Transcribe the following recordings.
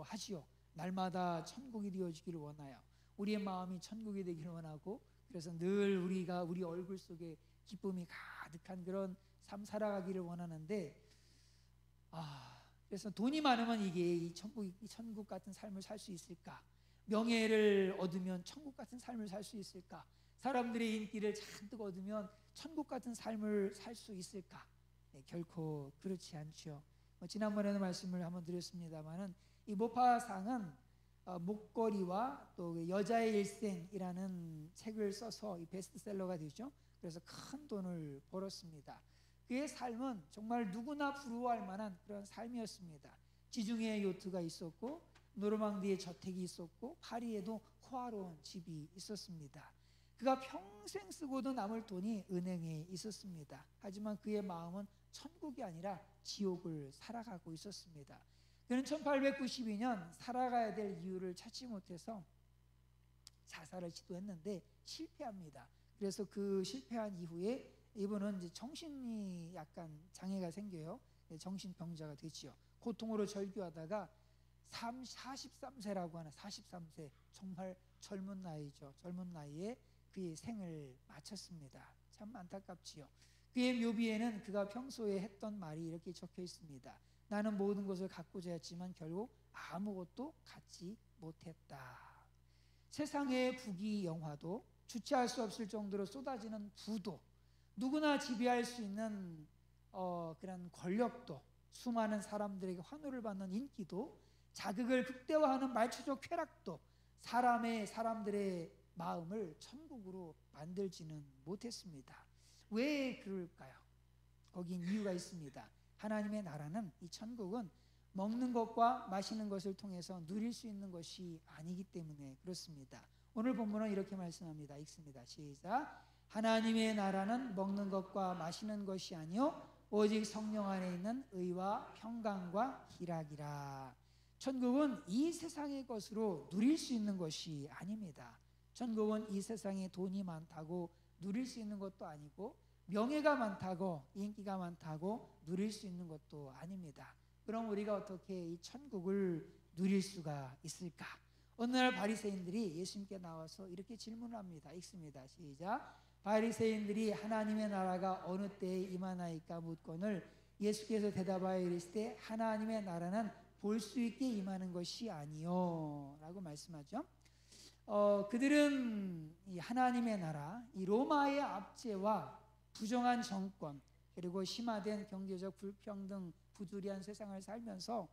기도하지요. 날마다 천국이 되어지기를 원하여 우리의 마음이 천국이 되기를 원하고, 그래서 늘 우리가 우리 얼굴 속에 기쁨이 가득한 그런 삶 살아가기를 원하는데, 그래서 돈이 많으면 이게 이 천국 같은 삶을 살 수 있을까? 명예를 얻으면 천국 같은 삶을 살 수 있을까? 사람들의 인기를 잔뜩 얻으면 천국 같은 삶을 살 수 있을까? 네, 결코 그렇지 않죠. 지난번에도 말씀을 한번 드렸습니다만은 이 모파상은 목걸이와 또 여자의 일생이라는 책을 써서 이 베스트셀러가 되죠. 그래서 큰 돈을 벌었습니다. 그의 삶은 정말 누구나 부러워할 만한 그런 삶이었습니다. 지중해에 요트가 있었고, 노르망디에 저택이 있었고, 파리에도 호화로운 집이 있었습니다. 그가 평생 쓰고도 남을 돈이 은행에 있었습니다. 하지만 그의 마음은 천국이 아니라 지옥을 살아가고 있었습니다. 그는 1892년 살아가야 될 이유를 찾지 못해서 자살을 시도했는데 실패합니다. 그래서 그 실패한 이후에 이분은 이제 정신이 약간 장애가 생겨요. 정신병자가 되지요. 고통으로 절규하다가 43세라고 하는 43세, 정말 젊은 나이죠. 젊은 나이에 그의 생을 마쳤습니다. 참 안타깝지요. 그의 묘비에는 그가 평소에 했던 말이 이렇게 적혀 있습니다. 나는 모든 것을 갖고자 했지만 결국 아무것도 갖지 못했다. 세상의 부귀영화도, 주체할 수 없을 정도로 쏟아지는 부도, 누구나 지배할 수 있는 그런 권력도, 수많은 사람들에게 환호를 받는 인기도, 자극을 극대화하는 말초적 쾌락도 사람들의 마음을 천국으로 만들지는 못했습니다. 왜 그럴까요? 거긴 이유가 있습니다. 하나님의 나라는, 이 천국은 먹는 것과 마시는 것을 통해서 누릴 수 있는 것이 아니기 때문에 그렇습니다. 오늘 본문은 이렇게 말씀합니다. 읽습니다. 시작. 하나님의 나라는 먹는 것과 마시는 것이 아니요 오직 성령 안에 있는 의와 평강과 희락이라. 천국은 이 세상의 것으로 누릴 수 있는 것이 아닙니다. 천국은 이 세상에 돈이 많다고 누릴 수 있는 것도 아니고, 명예가 많다고 인기가 많다고 누릴 수 있는 것도 아닙니다. 그럼 우리가 어떻게 이 천국을 누릴 수가 있을까? 어느 날 바리새인들이 예수님께 나와서 이렇게 질문을 합니다. 읽습니다. 시작. 바리새인들이 하나님의 나라가 어느 때에 임하나이까 묻거늘 예수께서 대답하여 이르시되 하나님의 나라는 볼 수 있게 임하는 것이 아니요 라고 말씀하죠. 그들은 이 하나님의 나라, 이 로마의 압제와 부정한 정권, 그리고 심화된 경제적 불평등, 부두리한 세상을 살면서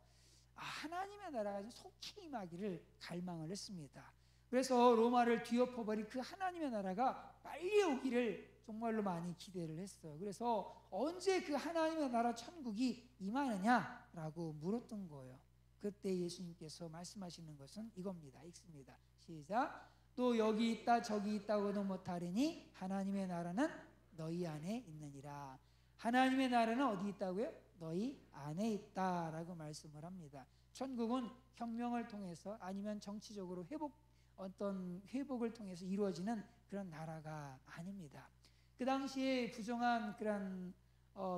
하나님의 나라가 속히 임하기를 갈망을 했습니다. 그래서 로마를 뒤엎어버린 그 하나님의 나라가 빨리 오기를 정말로 많이 기대를 했어요. 그래서 언제 그 하나님의 나라 천국이 임하느냐라고 물었던 거예요. 그때 예수님께서 말씀하시는 것은 이겁니다. 읽습니다. 시작. 또 여기 있다 저기 있다고도 못하리니 하나님의 나라는 너희 안에 있느니라. 하나님의 나라는 어디 있다고요? 너희 안에 있다라고 말씀을 합니다. 천국은 혁명을 통해서 아니면 정치적으로 어떤 회복을 통해서 이루어지는 그런 나라가 아닙니다. 그 당시에 부정한 그런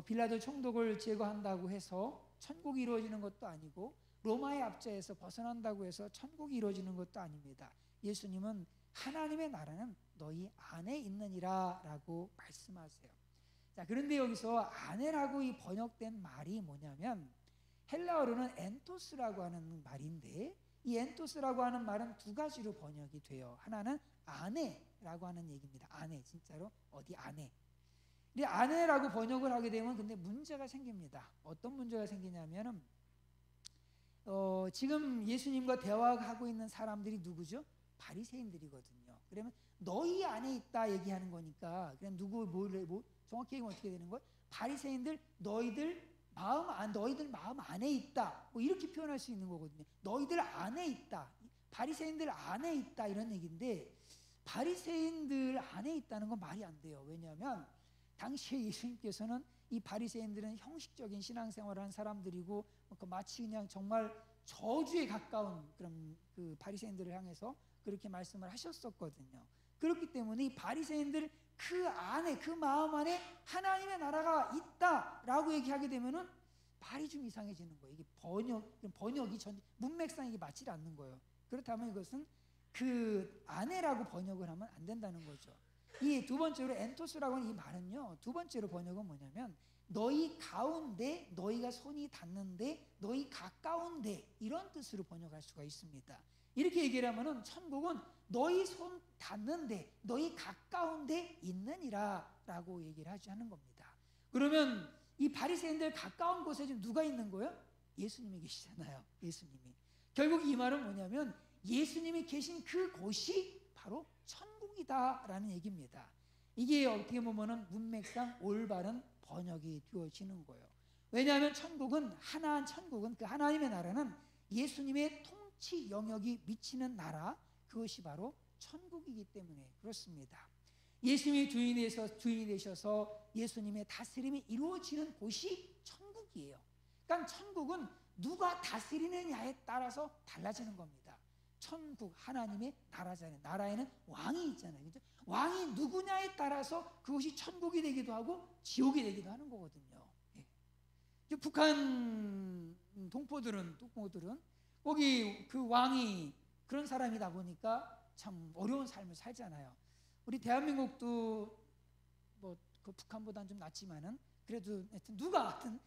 빌라도 총독을 제거한다고 해서 천국이 이루어지는 것도 아니고, 로마의 압제에서 벗어난다고 해서 천국이 이루어지는 것도 아닙니다. 예수님은 하나님의 나라는 너희 안에 있느니라 라고 말씀하세요. 자, 그런데 여기서 안에라고 이 번역된 말이 뭐냐면, 헬라어로는 엔토스라고 하는 말인데, 이 엔토스라고 하는 말은 두 가지로 번역이 돼요. 하나는 안에라고 하는 얘기입니다. 안에, 진짜로 어디 안에. 근데 안에라고 번역을 하게 되면 근데 문제가 생깁니다. 어떤 문제가 생기냐면은 지금 예수님과 대화하고 있는 사람들이 누구죠? 바리새인들이거든요. 그러면 너희 안에 있다 얘기하는 거니까 그냥 정확히 얘기하면 어떻게 되는 거예요? 바리새인들 너희들 마음 안에 있다, 뭐 이렇게 표현할 수 있는 거거든요. 너희들 안에 있다, 바리새인들 안에 있다 이런 얘기인데, 바리새인들 안에 있다는 건 말이 안 돼요. 왜냐하면 당시에 예수님께서는 이 바리새인들은 형식적인 신앙생활을 한 사람들이고, 마치 그냥 정말 저주에 가까운 그런 그 바리새인들을 향해서 그렇게 말씀을 하셨었거든요. 그렇기 때문에 이 바리새인들 그 안에, 그 마음 안에 하나님의 나라가 있다라고 얘기하게 되면은 말이 좀 이상해지는 거예요. 이게 번역이 문맥상 이게 맞지 않는 거예요. 그렇다면 이것은 그 아내라고 번역을 하면 안 된다는 거죠. 이 두 번째로 엔토스라고 하는 이 말은요, 두 번째로 번역은 뭐냐면 너희 가운데, 너희가 손이 닿는데, 너희 가까운데, 이런 뜻으로 번역할 수가 있습니다. 이렇게 얘기를 하면은 천국은 너희 손 닿는데, 너희 가까운데 있느니라 라고 얘기를 하는 겁니다. 그러면 이 바리새인들 가까운 곳에 지금 누가 있는 거예요? 예수님이 계시잖아요. 예수님이. 결국 이 말은 뭐냐면 예수님이 계신 그 곳이 바로 천국이다라는 얘기입니다. 이게 어떻게 보면은 문맥상 올바른 번역이 되어지는 거예요. 왜냐하면 천국은 그 하나님의 나라는 예수님의 통치 영역이 미치는 나라, 그것이 바로 천국이기 때문에 그렇습니다. 예수님이 주인이 되셔서 예수님의 다스림이 이루어지는 곳이 천국이에요. 그러니까 천국은 누가 다스리느냐에 따라서 달라지는 겁니다. 천국, 하나님의 나라잖아요. 나라에는 왕이 있잖아요. 그렇죠? 왕이 누구냐에 따라서 그것이 천국이 되기도 하고 지옥이 되기도 하는 거거든요. 예. 북한 동포들은 거기 그 왕이 그런 사람이다 보니까 참 어려운 삶을 살잖아요. 우리 대한민국도 뭐 그 북한보다는 좀 낫지만은 그래도 누가 같은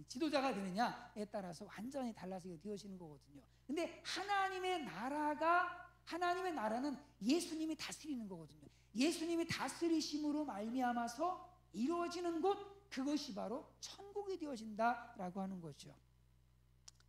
지도자가 되느냐에 따라서 완전히 달라지게 되어지는 거거든요. 근데 하나님의 나라는 예수님이 다스리는 거거든요. 예수님이 다스리심으로 말미암아서 이루어지는 곳, 그것이 바로 천국이 되어진다라고 하는 거죠.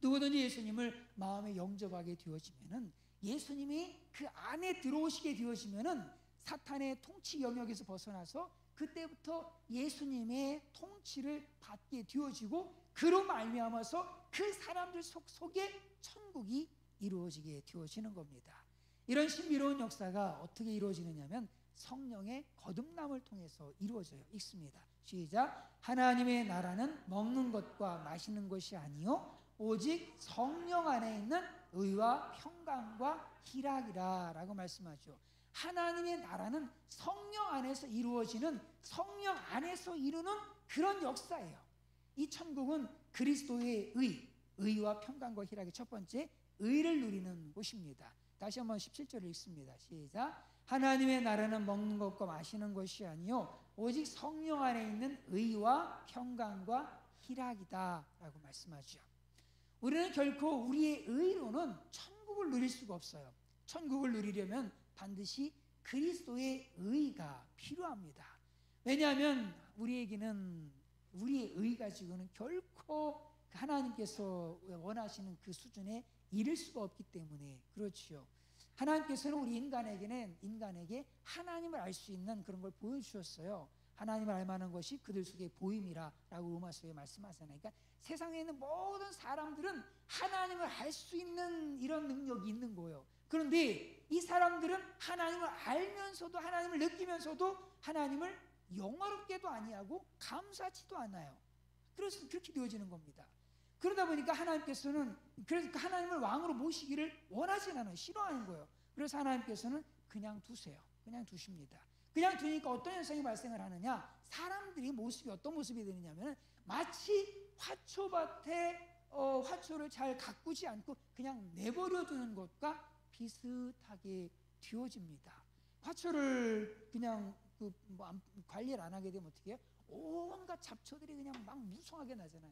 누구든지 예수님을 마음에 영접하게 되어지면은, 예수님이 그 안에 들어오시게 되어지면은 사탄의 통치 영역에서 벗어나서 그때부터 예수님의 통치를 받게 되어지고, 그로 말미암아서 그 사람들 속에 천국이 이루어지게 되어지는 겁니다. 이런 신비로운 역사가 어떻게 이루어지느냐면 성령의 거듭남을 통해서 이루어져요. 읽습니다. 시작. 하나님의 나라는 먹는 것과 마시는 것이 아니요 오직 성령 안에 있는 의와 평강과 희락이라 라고 말씀하죠. 하나님의 나라는 성령 안에서 이루어지는, 성령 안에서 이루는 그런 역사예요. 이 천국은 그리스도의 의와 평강과 희락의 첫 번째, 의를 누리는 곳입니다. 다시 한번 17절을 읽습니다. 시작. 하나님의 나라는 먹는 것과 마시는 것이 아니요 오직 성령 안에 있는 의와 평강과 희락이다 라고 말씀하죠. 우리는 결코 우리의 의로는 천국을 누릴 수가 없어요. 천국을 누리려면 반드시 그리스도의 의가 필요합니다. 왜냐하면 우리에게는 우리의 의 가지고는 결코 하나님께서 원하시는 그 수준에 이를 수가 없기 때문에 그렇지요. 하나님께서는 우리 인간에게 하나님을 알 수 있는 그런 걸 보여주셨어요. 하나님을 알만한 것이 그들 속에 보임이라 라고 로마서에 말씀하잖아요. 그러니까 세상에 있는 모든 사람들은 하나님을 알 수 있는 이런 능력이 있는 거예요. 그런데 이 사람들은 하나님을 알면서도, 하나님을 느끼면서도 하나님을 영화롭게도 아니하고 감사치도 않아요. 그래서 그렇게 되어지는 겁니다. 그러다 보니까 하나님께서는 그래서 하나님을 왕으로 모시기를 원하지 않아요. 싫어하는 거예요. 그래서 하나님께서는 그냥 두세요. 그냥 두십니다. 그냥 두니까 어떤 현상이 발생을 하느냐, 사람들이 모습이 어떤 모습이 되느냐면 마치 화초밭에 화초를 잘 가꾸지 않고 그냥 내버려 두는 것과 비슷하게 되어집니다. 화초를 그냥 관리를 안 하게 되면 어떻게 해요? 온갖 잡초들이 그냥 막 무성하게 나잖아요.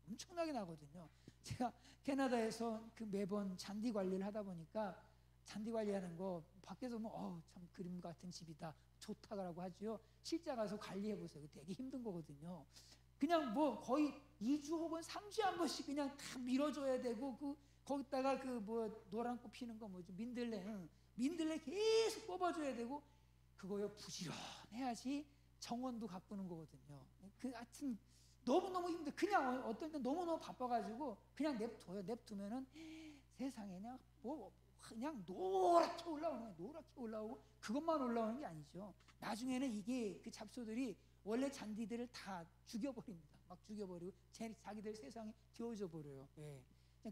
엄청나게 나거든요. 제가 캐나다에서 매번 잔디 관리를 하다 보니까 잔디 관리하는 거 밖에서 보면 참 그림 같은 집이다, 좋다라고 하죠. 실제 가서 관리해 보세요. 되게 힘든 거거든요. 그냥 거의 2주 혹은 3주에 한 번씩 그냥 다 밀어줘야 되고, 거기다가 노란 꽃 피는 거 민들레 계속 뽑아줘야 되고, 그거요 부지런해야지 정원도 가꾸는 거거든요. 하여튼 너무너무 힘들어. 그냥 어떤 때 너무너무 바빠가지고 그냥 냅둬요. 냅두면은 세상에 그냥 노랗게 올라오는 거예요. 노랗게 올라오고 그것만 올라오는 게 아니죠. 나중에는 이게 그 잡초들이 원래 잔디들을 다 죽여버립니다. 막 죽여버리고 자기들 세상에 되어져 버려요. 예.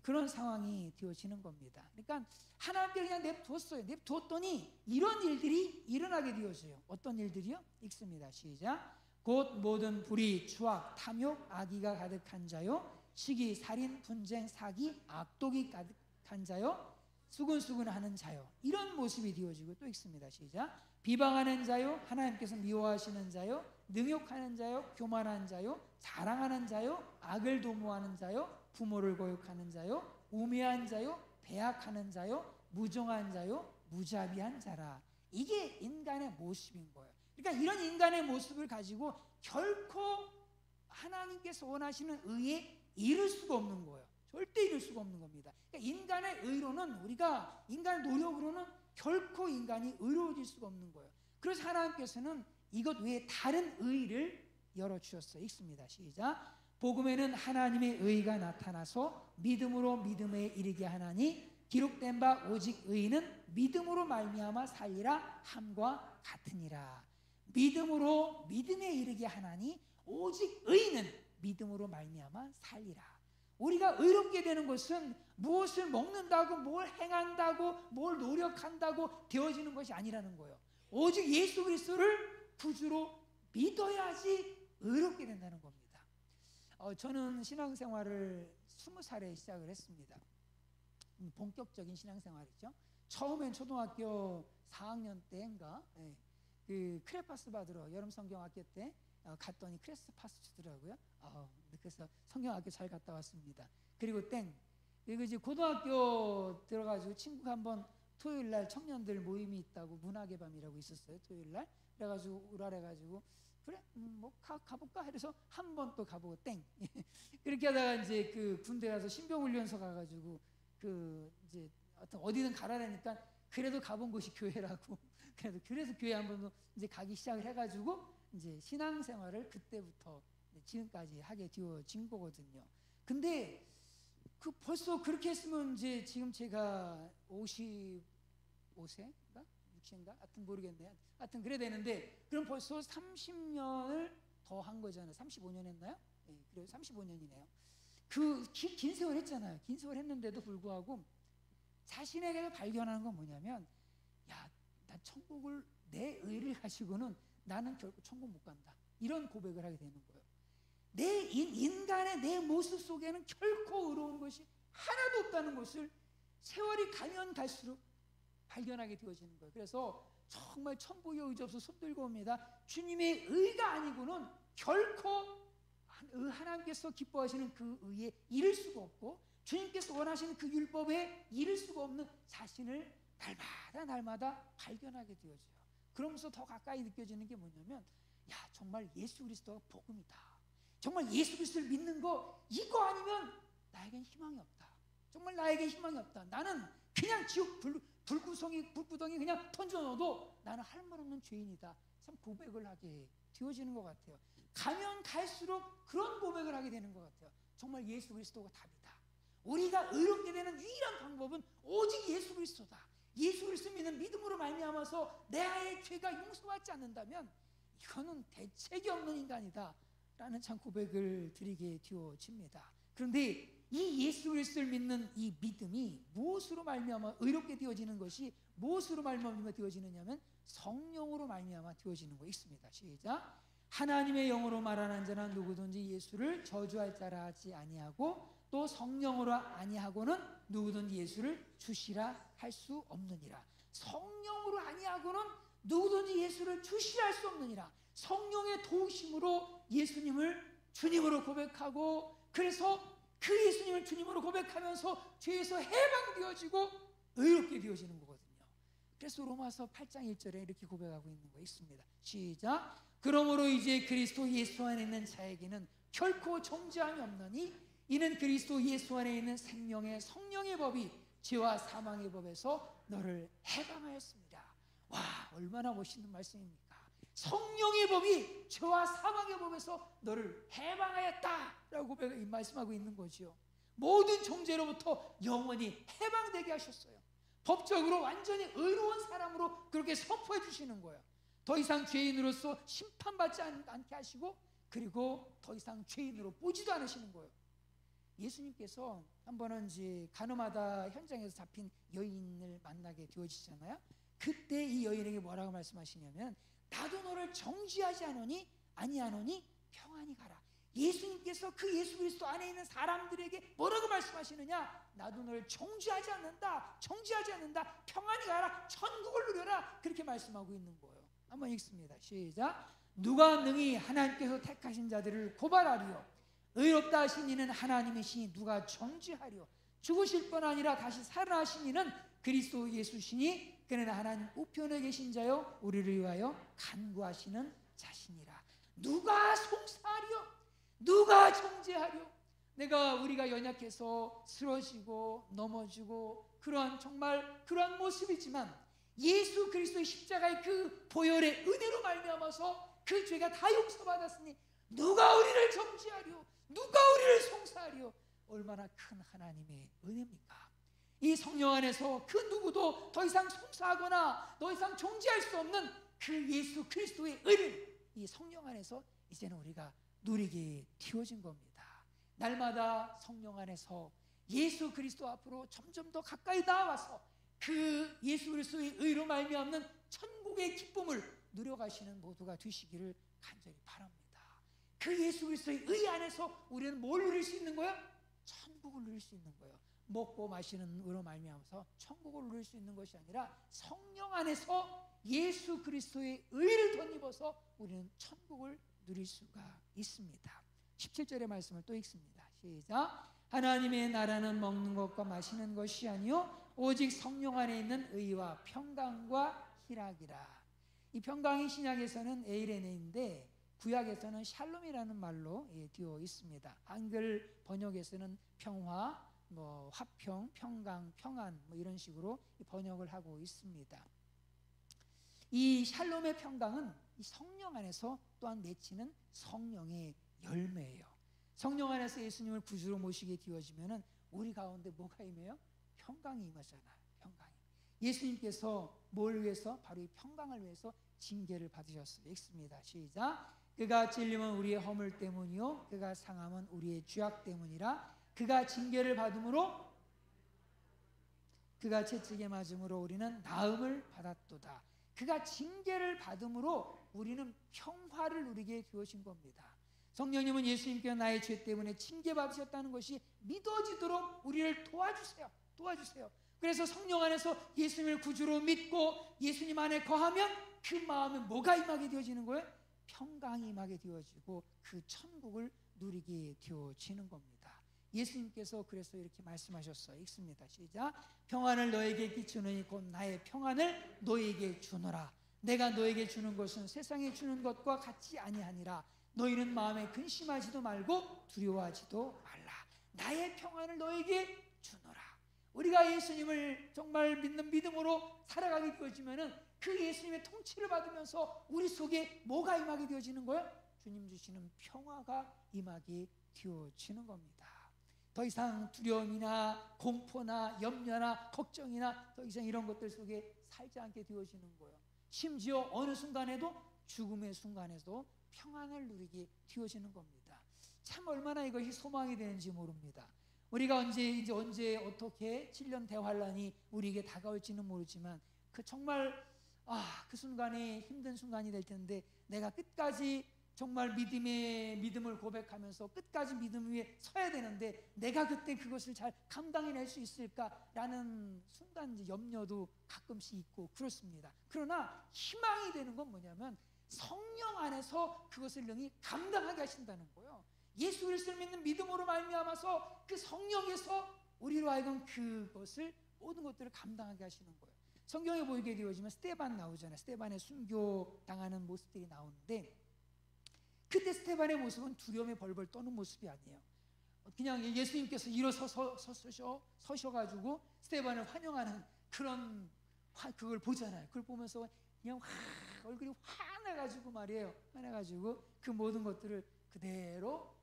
그런 상황이 되어지는 겁니다. 그러니까 하나님께 그냥 냅뒀어요. 냅뒀더니 이런 일들이 일어나게 되어져요. 어떤 일들이요? 읽습니다. 시작. 곧 모든 불의, 추악, 탐욕, 악의가 가득한 자요, 시기, 살인, 분쟁, 사기, 악독이 가득한 자요, 수근수근하는 자요. 이런 모습이 되어지고 또 있습니다. 시작. 비방하는 자요, 하나님께서 미워하시는 자요, 능욕하는 자요, 교만한 자요, 자랑하는 자요, 악을 도모하는 자요, 부모를 거역하는 자요, 우매한 자요, 배악하는 자요, 무정한 자요, 무자비한 자라. 이게 인간의 모습인 거예요. 그러니까 이런 인간의 모습을 가지고 결코 하나님께서 원하시는 의에 이룰 수가 없는 거예요. 절대 이룰 수가 없는 겁니다. 그러니까 인간의 의로는, 우리가 인간의 노력으로는 결코 인간이 의로워질 수가 없는 거예요. 그래서 하나님께서는 이것 외에 다른 의를 열어주셨어요. 읽습니다. 시작. 복음에는 하나님의 의가 나타나서 믿음으로 믿음에 이르게 하나니 기록된 바 오직 의인은 믿음으로 말미암아 살리라 함과 같으니라. 믿음으로 믿음에 이르게 하나니 오직 의인은 믿음으로 말미암아 살리라. 우리가 의롭게 되는 것은 무엇을 먹는다고, 뭘 행한다고, 뭘 노력한다고 되어지는 것이 아니라는 거예요. 오직 예수 그리스도를 구주로 믿어야지 의롭게 된다는 겁니다. 저는 신앙생활을 20살에 시작을 했습니다. 본격적인 신앙생활이죠. 처음엔 초등학교 4학년 때인가, 그 크레파스 받으러 여름 성경학교 때 갔더니 크레파스 주더라고요. 그래서 성경학교 잘 갔다 왔습니다. 그리고 그리고 이제 고등학교 들어가지고 친구가 한번 토요일 날 청년들 모임이 있다고, 문학의 밤이라고 있었어요. 토요일 날. 그래가지고 우랄해가지고 그래 뭐 가볼까 해서 한 번 또 가보고 그렇게 하다가 이제 그 군대 가서 신병훈련소 가가지고 그 이제 어디든 가라니까 그래도 가본 곳이 교회라고 그래서 교회 한번 이제 가기 시작을 해가지고 이제 신앙생활을 그때부터 지금까지 하게 되어진 거거든요. 근데 그 벌써 그렇게 했으면 이제 지금 제가 55세인가 60인가 하여튼 모르겠네요. 하여튼 그래야 되는데 그럼 벌써 30년을 더 한 거잖아요. 35년 했나요? 네, 그래요. 35년이네요. 그 긴 세월 했잖아요. 긴 세월 했는데도 불구하고 자신에게 발견하는 건 뭐냐면, 야, 난 천국을, 내 의를 가지고는 나는 결코 천국 못 간다. 이런 고백을 하게 되는 거예요. 내 인간의 내 모습 속에는 결코 의로운 것이 하나도 없다는 것을 세월이 가면 갈수록 발견하게 되어지는 거예요. 그래서 정말 천국에 의지없어 손들고 옵니다. 주님의 의가 아니고는 결코 하나님께서 기뻐하시는 그 의에 이를 수가 없고, 주님께서 원하시는 그 율법에 이를 수가 없는 자신을 날마다 발견하게 되어져요. 그러면서 더 가까이 느껴지는 게 뭐냐면, 야, 정말 예수 그리스도가 복음이다. 정말 예수 그리스도를 믿는 거, 이거 아니면 나에겐 희망이 없다. 정말 나에겐 희망이 없다. 나는 그냥 지옥 불구덩이 그냥 던져넣어도 나는 할 말 없는 죄인이다. 참 고백을 하게 되어지는 것 같아요. 가면 갈수록 그런 고백을 하게 되는 것 같아요. 정말 예수 그리스도가 답이다. 우리가 의롭게 되는 유일한 방법은 오직 예수 그리스도다. 예수 그리스도 믿는 믿음으로 말미암아서 내 아의 죄가 용서받지 않는다면 이거는 대책이 없는 인간이다 라는 참 고백을 드리게 되어집니다. 그런데 이 예수 그리스도를 믿는 이 믿음이 무엇으로 말미암아 의롭게 되어지는 것이 무엇으로 말미암아 되어지느냐면 성령으로 말미암아 되어지는 거 있습니다. 시작. 하나님의 영으로 말하는 자는 누구든지 예수를 저주할 자라 하지 아니하고 또 성령으로 아니하고는 누구든지 예수를 주시라 할 수 없느니라. 성령으로 아니하고는 누구든지 예수를 주시라 할 수 없느니라. 성령의 도우심으로 예수님을 주님으로 고백하고, 그래서 그 예수님을 주님으로 고백하면서 죄에서 해방되어지고 의롭게 되어지는 거거든요. 그래서 로마서 8장 1절에 이렇게 고백하고 있는 거 있습니다. 시작. 그러므로 이제 그리스도 예수 안에 있는 자에게는 결코 정죄함이 없나니 이는 그리스도 예수 안에 있는 생명의 성령의 법이 죄와 사망의 법에서 너를 해방하였습니다. 와, 얼마나 멋있는 말씀입니까? 성령의 법이 죄와 사망의 법에서 너를 해방하였다라고 말씀하고 있는 거죠. 모든 정죄로부터 영원히 해방되게 하셨어요. 법적으로 완전히 의로운 사람으로 그렇게 선포해 주시는 거예요. 더 이상 죄인으로서 심판받지 않게 하시고, 그리고 더 이상 죄인으로 보지도 않으시는 거예요. 예수님께서 한 번은 이제 가늠하다 현장에서 잡힌 여인을 만나게 되어지잖아요. 그때 이 여인에게 뭐라고 말씀하시냐면, 나도 너를 정죄하지 않으니 아니하노니 평안히 가라. 예수님께서 그 예수 그리스도 안에 있는 사람들에게 뭐라고 말씀하시느냐? 나도 너를 정죄하지 않는다. 정죄하지 않는다. 평안히 가라. 천국을 누려라. 그렇게 말씀하고 있는 거예요. 한번 읽습니다. 시작. 누가 능히 하나님께서 택하신 자들을 고발하리요? 의롭다 하신 이는 하나님이시니 누가 정죄하리요? 죽으실 뿐 아니라 다시 살아나신 이는 그리스도 예수시니 그는 하나님 우편에 계신 자요 우리를 위하여 간구하시는 자신이라. 누가 송사하리요? 누가 정죄하려? 우리가 연약해서 쓰러지고 넘어지고 정말 그러한 모습이지만 예수 그리스도의 십자가의 그 보혈의 은혜로 말미암아서 그 죄가 다 용서받았으니 누가 우리를 정죄하려? 누가 우리를 송사하려? 얼마나 큰 하나님의 은혜입니까? 이 성령 안에서 그 누구도 더 이상 송사하거나 더 이상 정죄할 수 없는 그 예수 그리스도의 은혜, 이 성령 안에서 이제는 우리가 누리게 되어진 겁니다. 날마다 성령 안에서 예수 그리스도 앞으로 점점 더 가까이 나와서 그 예수 그리스도의 의로 말미암는 천국의 기쁨을 누려가시는 모두가 되시기를 간절히 바랍니다. 그 예수 그리스도의 의 안에서 우리는 뭘 누릴 수 있는 거예요? 천국을 누릴 수 있는 거예요. 먹고 마시는 의로 말미암아서 천국을 누릴 수 있는 것이 아니라 성령 안에서 예수 그리스도의 의를 덧입어서 우리는 천국을 누릴 수가 있습니다. 17절의 말씀을 또 읽습니다. 시작. 하나님의 나라는 먹는 것과 마시는 것이 아니요 오직 성령 안에 있는 의와 평강과 희락이라. 이 평강이 신약에서는 에이레네인데 구약에서는 샬롬이라는 말로 되어 있습니다. 한글 번역에서는 평화, 화평, 평강, 평안 이런 식으로 번역을 하고 있습니다. 이 샬롬의 평강은 이 성령 안에서 또한 맺히는 성령의 열매예요. 성령 안에서 예수님을 구주로 모시게 되어지면은 우리 가운데 뭐가 임해요? 평강이 임하잖아요. 평강이. 예수님께서 뭘 위해서? 바로 이 평강을 위해서 징계를 받으셨어요. 읽습니다. 시작. 그가 찔림은 우리의 허물 때문이요 그가 상함은 우리의 죄악 때문이라. 그가 징계를 받음으로 그가 채찍에 맞음으로 우리는 나음을 받았도다. 그가 징계를 받음으로 우리는 평화를 누리게 되어진 겁니다. 성령님은 예수님께서 나의 죄 때문에 징계받으셨다는 것이 믿어지도록 우리를 도와주세요. 그래서 성령 안에서 예수님을 구주로 믿고 예수님 안에 거하면 그 마음에 뭐가 임하게 되어지는 거예요? 평강이 임하게 되어지고 그 천국을 누리게 되어지는 겁니다. 예수님께서 그래서 이렇게 말씀하셨어요. 읽습니다. 시작. 평안을 너에게 끼치노니 곧 나의 평안을 너에게 주노라. 내가 너에게 주는 것은 세상에 주는 것과 같이 아니하니라. 너희는 마음에 근심하지도 말고 두려워하지도 말라. 나의 평안을 너에게 주노라. 우리가 예수님을 정말 믿는 믿음으로 살아가게 되어지면은 그 예수님의 통치를 받으면서 우리 속에 뭐가 임하게 되어지는 거예요? 주님 주시는 평화가 임하게 되어지는 겁니다. 더 이상 두려움이나 공포나 염려나 걱정이나 더 이상 이런 것들 속에 살지 않게 되어지는 거예요. 심지어 어느 순간에도 죽음의 순간에도 평안을 누리게 되어지는 겁니다. 참 얼마나 이것이 소망이 되는지 모릅니다. 우리가 언제 어떻게 7년 대환란이 우리에게 다가올지는 모르지만 정말 그 순간이 힘든 순간이 될 텐데 내가 끝까지 정말 믿음을 고백하면서 끝까지 믿음 위에 서야 되는데 내가 그때 그것을 잘 감당해낼 수 있을까라는 순간 염려도 가끔씩 있고 그렇습니다. 그러나 희망이 되는 건 뭐냐면 성령 안에서 그것을 능히 감당하게 하신다는 거예요. 예수 그리스도를 믿는 믿음으로 말미암아서 그 성령에서 우리로 하여금 그것을 모든 것들을 감당하게 하시는 거예요. 성경에 보이게 되어지면 스데반 나오잖아요. 스데반의 순교당하는 모습들이 나오는데 그때 스데반의 모습은 두려움에 벌벌 떠는 모습이 아니에요. 그냥 예수님께서 서셔가지고 스데반을 환영하는 그걸 보잖아요. 그걸 보면서 그냥 얼굴이 환해가지고 말이에요. 환해가지고 그 모든 것들을 그대로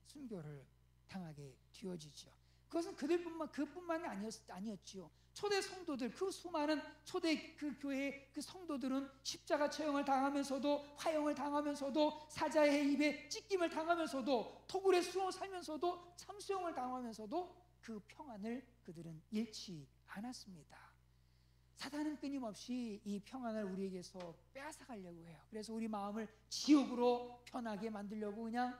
순교를 당하게 되어지죠. 그것은 그뿐만이 아니었지요. 초대 성도들, 그 수많은 초대 그 교회의 그 성도들은 십자가 처형을 당하면서도 화형을 당하면서도 사자의 입에 찢김을 당하면서도 토굴에 수어 살면서도 참수형을 당하면서도 그 평안을 그들은 잃지 않았습니다. 사단은 끊임없이 이 평안을 우리에게서 빼앗아가려고 해요. 그래서 우리 마음을 지옥으로 편하게 만들려고 그냥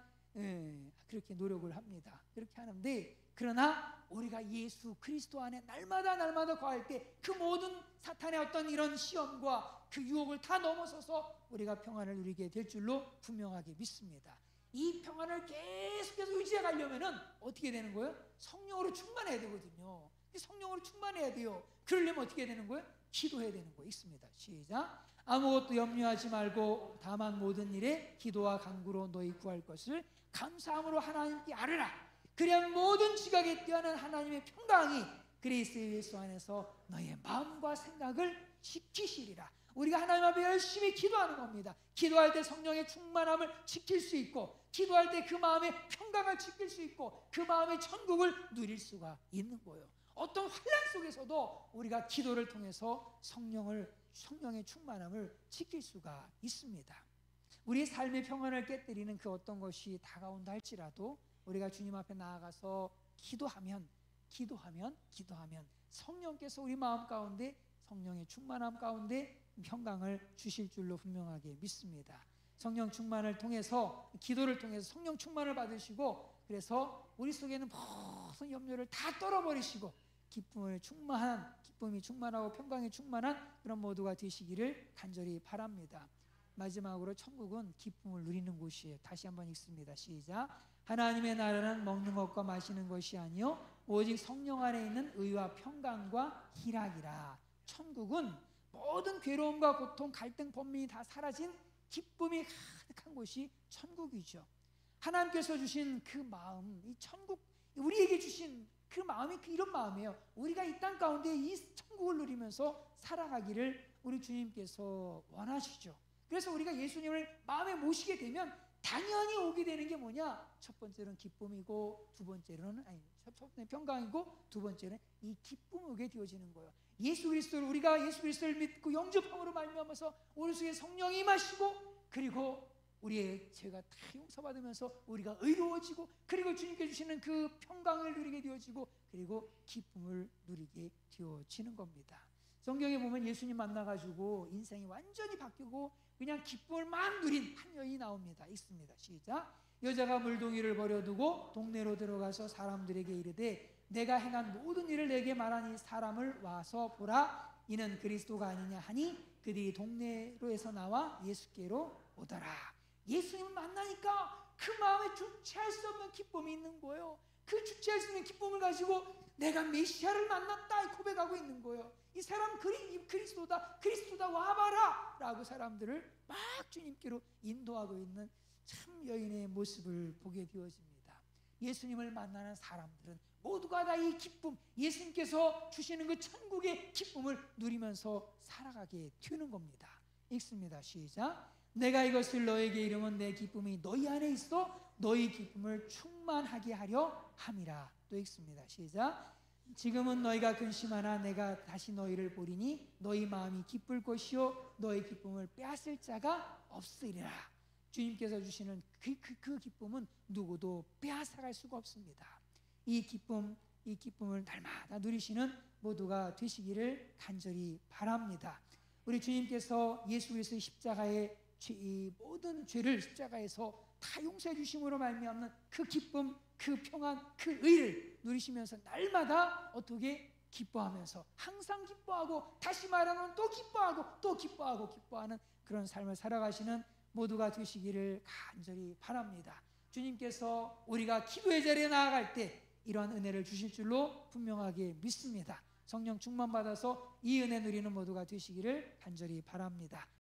그렇게 노력을 합니다. 그렇게 하는데, 그러나 우리가 예수 그리스도 안에 날마다 거할 때 그 모든 사탄의 어떤 이런 시험과 그 유혹을 다 넘어서서 우리가 평안을 누리게 될 줄로 분명하게 믿습니다. 이 평안을 계속해서 유지해 가려면은 어떻게 되는 거예요? 성령으로 충만해야 되거든요. 성령으로 충만해야 돼요. 그러려면 어떻게 되는 거예요? 기도해야 되는 거 있습니다. 시작. 아무것도 염려하지 말고 다만 모든 일에 기도와 간구로 너희 구할 것을 감사함으로 하나님께 아뢰라. 그래야 모든 지각에 뛰어난 하나님의 평강이 그리스도 예수 안에서 너희의 마음과 생각을 지키시리라. 우리가 하나님 앞에 열심히 기도하는 겁니다. 기도할 때 성령의 충만함을 지킬 수 있고, 기도할 때 그 마음의 평강을 지킬 수 있고, 그 마음의 천국을 누릴 수가 있는 거예요. 어떤 환난 속에서도 우리가 기도를 통해서 성령의 충만함을 지킬 수가 있습니다. 우리의 삶의 평안을 깨뜨리는 그 어떤 것이 다가온다 할지라도 우리가 주님 앞에 나아가서 기도하면 성령께서 우리 마음 가운데 성령의 충만함 가운데 평강을 주실 줄로 분명하게 믿습니다. 성령 충만을 통해서, 기도를 통해서 성령 충만을 받으시고, 그래서 우리 속에는 모든 염려를 다 떨어버리시고 기쁨이 충만하고 평강이 충만한 그런 모두가 되시기를 간절히 바랍니다. 마지막으로 천국은 기쁨을 누리는 곳이에요. 다시 한번 읽습니다. 시작. 하나님의 나라는 먹는 것과 마시는 것이 아니요 오직 성령 안에 있는 의와 평강과 희락이라. 천국은 모든 괴로움과 고통, 갈등, 번민이 다 사라진 기쁨이 가득한 곳이 천국이죠. 하나님께서 주신 그 마음, 이 천국, 우리에게 주신 그 마음이 이런 마음이에요. 우리가 이 땅 가운데 이 천국을 누리면서 살아가기를 우리 주님께서 원하시죠. 그래서 우리가 예수님을 마음에 모시게 되면 당연히 오게 되는 게 뭐냐? 첫 번째는 기쁨이고, 첫 번째는 평강이고, 두 번째는 이 기쁨이 오게 되어지는 거예요. 우리가 예수 그리스도를 믿고 영접함으로 말미암아서 우리 속에 성령이 임하시고, 그리고 우리의 죄가 다 용서받으면서 우리가 의로워지고, 그리고 주님께 주시는 그 평강을 누리게 되어지고, 그리고 기쁨을 누리게 되어지는 겁니다. 성경에 보면 예수님 만나가지고 인생이 완전히 바뀌고 그냥 기쁨을 막 누린 한 여인이 나옵니다. 있습니다. 시작. 여자가 물동이를 버려두고 동네로 들어가서 사람들에게 이르되 내가 행한 모든 일을 내게 말하니 사람을 와서 보라. 이는 그리스도가 아니냐 하니 그들이 동네로에서 나와 예수께로 오더라. 예수님을 만나니까 그 마음에 주체할 수 없는 기쁨이 있는 거예요. 그 주체할 수 있는 기쁨을 가지고 내가 메시아를 만났다 고백하고 있는 거예요. 이 사람 그리스도다 와봐라 라고 사람들을 막 주님께로 인도하고 있는 참 여인의 모습을 보게 되어집니다. 예수님을 만나는 사람들은 모두가 다 이 기쁨, 예수님께서 주시는 그 천국의 기쁨을 누리면서 살아가게 되는 겁니다. 읽습니다. 시작. 내가 이것을 너에게 이르면 내 기쁨이 너희 안에 있어 너희 기쁨을 충만하게 하려 함이라. 또 읽습니다. 시작. 지금은 너희가 근심하나 내가 다시 너희를 보리니 너희 마음이 기쁠 것이요 너희 기쁨을 빼앗을 자가 없으리라. 주님께서 주시는 그 기쁨은 누구도 빼앗아갈 수가 없습니다. 이 기쁨을 날마다 누리시는 모두가 되시기를 간절히 바랍니다. 우리 주님께서 예수 그리스도의 십자가의 이 모든 죄를 십자가에서 다 용서해 주심으로 말미암는 그 기쁨, 그 평안, 그 의를 누리시면서 날마다 어떻게 기뻐하면서 항상 기뻐하고 다시 말하면 또 기뻐하는 그런 삶을 살아가시는 모두가 되시기를 간절히 바랍니다. 주님께서 우리가 기도의 자리에 나아갈 때 이러한 은혜를 주실 줄로 분명하게 믿습니다. 성령 충만 받아서 이 은혜 누리는 모두가 되시기를 간절히 바랍니다.